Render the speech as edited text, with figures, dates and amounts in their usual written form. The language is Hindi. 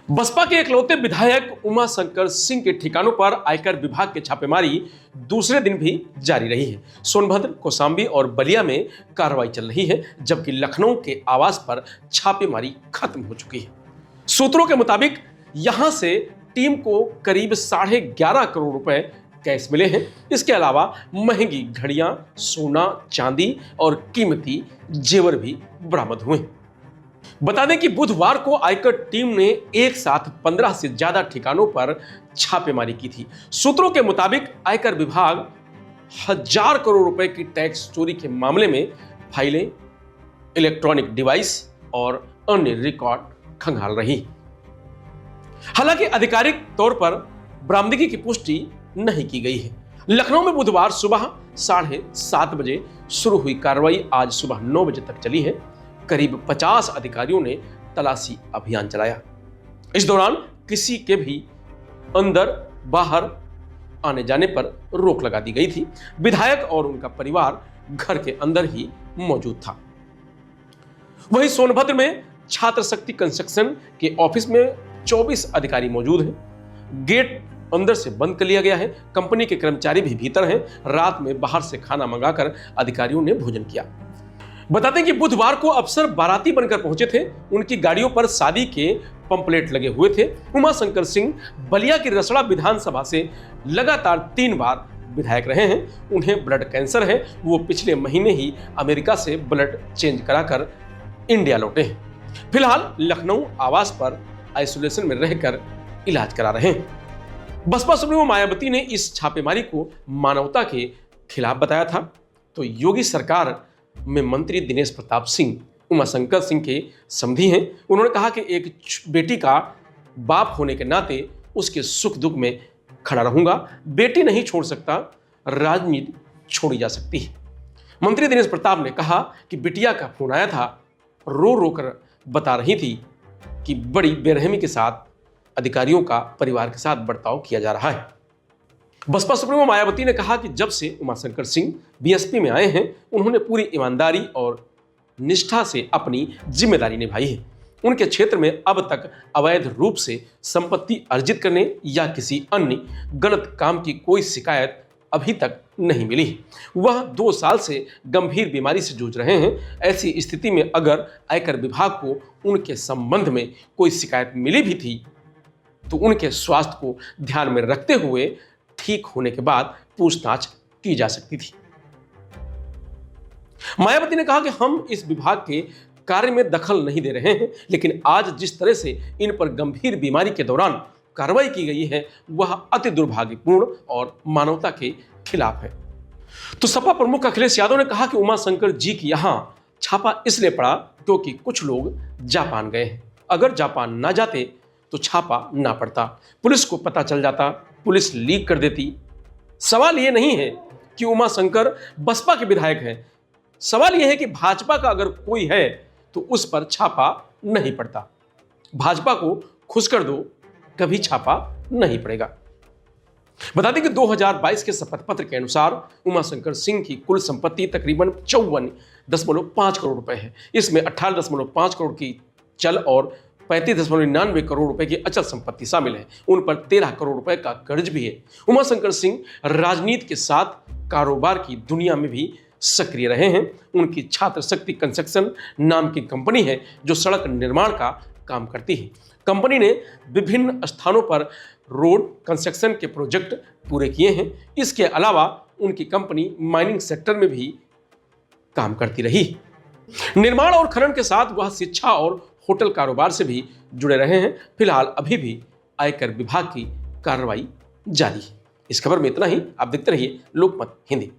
बसपा के इकलौते विधायक उमाशंकर सिंह के ठिकानों पर आयकर विभाग की छापेमारी दूसरे दिन भी जारी रही है। सोनभद्र, कौशाम्बी और बलिया में कार्रवाई चल रही है, जबकि लखनऊ के आवास पर छापेमारी खत्म हो चुकी है। सूत्रों के मुताबिक यहां से टीम को करीब 11.5 करोड़ रुपए कैश मिले हैं। इसके अलावा महंगी घड़ियां, सोना, चांदी और कीमती जेवर भी बरामद हुए हैं। बता दें कि बुधवार को आयकर टीम ने एक साथ 15 से ज्यादा ठिकानों पर छापेमारी की थी। सूत्रों के मुताबिक आयकर विभाग 1000 करोड़ रुपए की टैक्स चोरी के मामले में फाइलें, इलेक्ट्रॉनिक डिवाइस और अन्य रिकॉर्ड खंगाल रही। हालांकि आधिकारिक तौर पर बरामदगी की पुष्टि नहीं की गई है। लखनऊ में बुधवार सुबह 7:30 बजे शुरू हुई कार्रवाई आज सुबह 9 बजे तक चली है। करीब 50 अधिकारियों ने तलाशी अभियान चलाया। इस दौरान किसी के भी अंदर बाहर आने जाने पर रोक लगा दी गई थी। विधायक और उनका परिवार घर के अंदर ही मौजूद था। वहीं सोनभद्र में छात्र शक्ति कंस्ट्रक्शन के ऑफिस में 24 अधिकारी मौजूद हैं। गेट अंदर से बंद कर लिया गया है। कंपनी के कर्मचारी भी भीतर हैं। रात में बाहर से खाना मंगाकर अधिकारियों ने भोजन किया। बता दें कि बुधवार को अफसर बाराती बनकर पहुंचे थे। उनकी गाड़ियों पर शादी के पंपलेट लगे हुए थे। उमाशंकर सिंह बलिया की रसड़ा विधानसभा से लगातार 3 बार विधायक रहे हैं। उन्हें ब्लड कैंसर है। वो पिछले महीने ही अमेरिका से ब्लड चेंज कराकर इंडिया लौटे हैं। फिलहाल लखनऊ आवास पर आइसोलेशन में रहकर इलाज करा रहे हैं। बसपा सुप्रीमो मायावती ने इस छापेमारी को मानवता के खिलाफ बताया था। तो योगी सरकार में मंत्री दिनेश प्रताप सिंह उमाशंकर सिंह के समधी हैं। उन्होंने कहा कि एक बेटी का बाप होने के नाते उसके सुख दुख में खड़ा रहूंगा। बेटी नहीं छोड़ सकता, राजनीति छोड़ी जा सकती है। मंत्री दिनेश प्रताप ने कहा कि बिटिया का फोन आया था, रो रो कर बता रही थी कि बड़ी बेरहमी के साथ अधिकारियों का परिवार के साथ बर्ताव किया जा रहा है। बसपा सुप्रीमो मायावती ने कहा कि जब से उमाशंकर सिंह बीएसपी में आए हैं, उन्होंने पूरी ईमानदारी और निष्ठा से अपनी जिम्मेदारी निभाई है। उनके क्षेत्र में अब तक अवैध रूप से संपत्ति अर्जित करने या किसी अन्य गलत काम की कोई शिकायत अभी तक नहीं मिली है। वह 2 साल से गंभीर बीमारी से जूझ रहे हैं। ऐसी स्थिति में अगर आयकर विभाग को उनके संबंध में कोई शिकायत मिली भी थी तो उनके स्वास्थ्य को ध्यान में रखते हुए ठीक होने के बाद पूछताछ की जा सकती थी। मायावती ने कहा कि हम इस विभाग के कार्य में दखल नहीं दे रहे हैं, लेकिन आज जिस तरह से इन पर गंभीर बीमारी के दौरान कार्रवाई की गई है वह अति दुर्भाग्यपूर्ण और मानवता के खिलाफ है। तो सपा प्रमुख अखिलेश यादव ने कहा कि उमाशंकर जी की यहां छापा इसलिए पड़ा क्योंकि कुछ लोग जापान गए हैं। अगर जापान ना जाते तो छापा ना पड़ता, पुलिस को पता चल जाता, पुलिस लीक कर देती। सवाल यह नहीं है कि उमाशंकर बसपा के विधायक हैं। सवाल यह है कि भाजपा का अगर कोई है तो उस पर छापा नहीं पड़ता। भाजपा को खुश कर दो, कभी छापा नहीं पड़ेगा। बता दें कि 2022 के शपथ पत्र के अनुसार उमाशंकर सिंह की कुल संपत्ति तकरीबन 54.5 करोड़ रुपए है। इसमें 18.5 करोड़ की चल और 35.99 करोड़ रुपए की अचल संपत्ति शामिल है। उन पर 13 करोड़ रुपए का कर्ज भी है। उमाशंकर सिंह राजनीति के साथ कारोबार की दुनिया में भी सक्रिय रहे हैं। उनकी छात्र शक्ति कंस्ट्रक्शन नाम की कंपनी है जो सड़क निर्माण का काम करती है। कंपनी ने विभिन्न स्थानों पर रोड कंस्ट्रक्शन के प्रोजेक्ट पूरे किए हैं। इसके अलावा उनकी कंपनी माइनिंग सेक्टर में भी काम करती रही। निर्माण और खनन के साथ वह शिक्षा और होटल कारोबार से भी जुड़े रहे हैं। फिलहाल अभी भी आयकर विभाग की कार्रवाई जारी है। इस खबर में इतना ही। आप देखते रहिए लोकमत हिंदी।